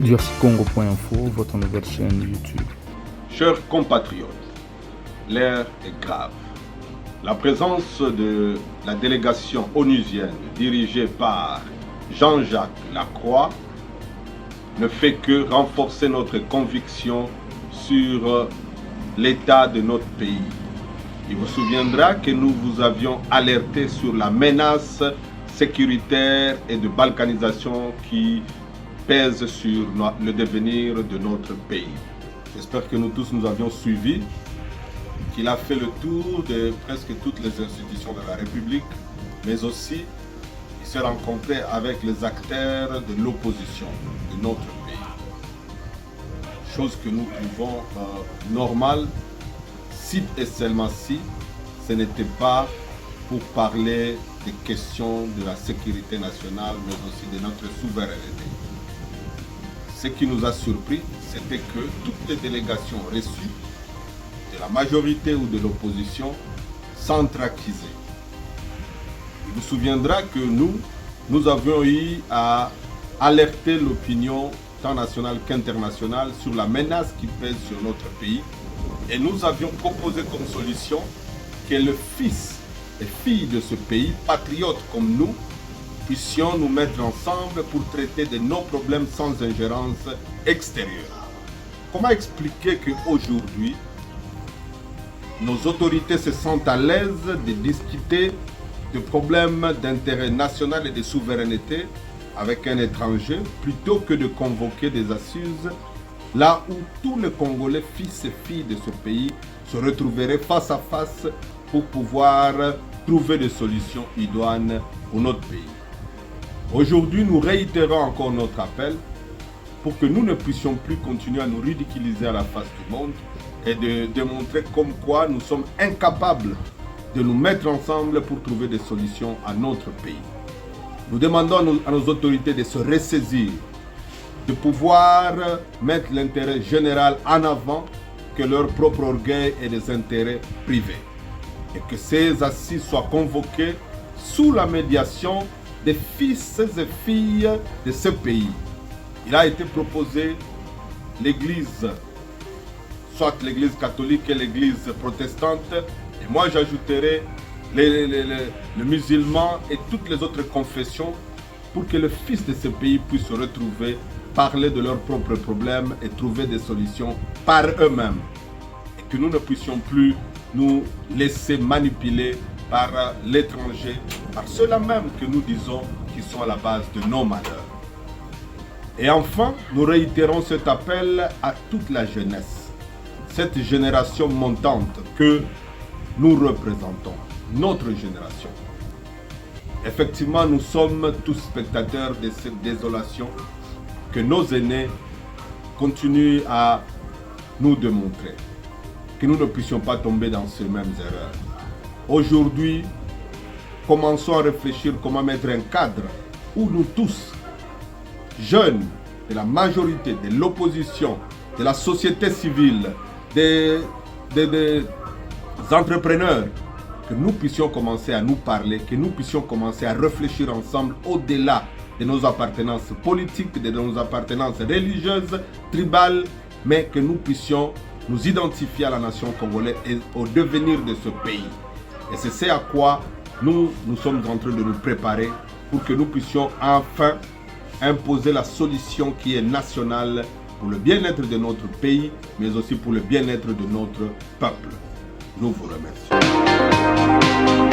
DRCcongo.info, votre nouvelle chaîne YouTube. Chers compatriotes, l'heure est grave. La présence de la délégation onusienne dirigée par Jean-Jacques Lacroix ne fait que renforcer notre conviction sur l'état de notre pays. Il vous souviendra que nous vous avions alerté sur la menace sécuritaire et de balkanisation qui pèse sur le devenir de notre pays. J'espère que nous tous nous avions suivi, qu'il a fait le tour de presque toutes les institutions de la République, mais aussi il s'est rencontré avec les acteurs de l'opposition de notre pays. Chose que nous trouvons normale, si et seulement si ce n'était pas pour parler des questions de la sécurité nationale, mais aussi de notre souveraineté. Ce qui nous a surpris, c'était que toutes les délégations reçues, de la majorité ou de l'opposition, s'entraquisaient. Il vous souviendra que nous avions eu à alerter l'opinion tant nationale qu'internationale sur la menace qui pèse sur notre pays. Et nous avions proposé comme solution que le fils et filles de ce pays, patriotes comme nous, puissions nous mettre ensemble pour traiter de nos problèmes sans ingérence extérieure. Comment expliquer qu'aujourd'hui, nos autorités se sentent à l'aise de discuter de problèmes d'intérêt national et de souveraineté avec un étranger plutôt que de convoquer des assises là où tous les Congolais, fils et filles de ce pays, se retrouveraient face à face pour pouvoir trouver des solutions idoines pour notre pays. Aujourd'hui, nous réitérons encore notre appel pour que nous ne puissions plus continuer à nous ridiculiser à la face du monde et de démontrer comme quoi nous sommes incapables de nous mettre ensemble pour trouver des solutions à notre pays. Nous demandons à nos autorités de se ressaisir, de pouvoir mettre l'intérêt général en avant que leur propre orgueil et des intérêts privés. Et que ces assises soient convoquées sous la médiation des fils et filles de ce pays. Il a été proposé l'église, soit l'église catholique et l'église protestante, et moi j'ajouterai les musulmans et toutes les autres confessions pour que les fils de ce pays puissent se retrouver, parler de leurs propres problèmes et trouver des solutions par eux-mêmes. Et que nous ne puissions plus nous laisser manipuler par l'étranger, par ceux-là même que nous disons qui sont à la base de nos malheurs. Et enfin, nous réitérons cet appel à toute la jeunesse, cette génération montante que nous représentons, notre génération. Effectivement, nous sommes tous spectateurs de cette désolation que nos aînés continuent à nous démontrer, que nous ne puissions pas tomber dans ces mêmes erreurs. Aujourd'hui, commençons à réfléchir comment mettre un cadre où nous tous, jeunes, de la majorité, de l'opposition, de la société civile, des entrepreneurs, que nous puissions commencer à nous parler, que nous puissions commencer à réfléchir ensemble au-delà de nos appartenances politiques, de nos appartenances religieuses, tribales, mais que nous puissions nous identifier à la nation congolaise et au devenir de ce pays. Et c'est ce à quoi nous sommes en train de nous préparer pour que nous puissions enfin imposer la solution qui est nationale pour le bien-être de notre pays, mais aussi pour le bien-être de notre peuple. Nous vous remercions.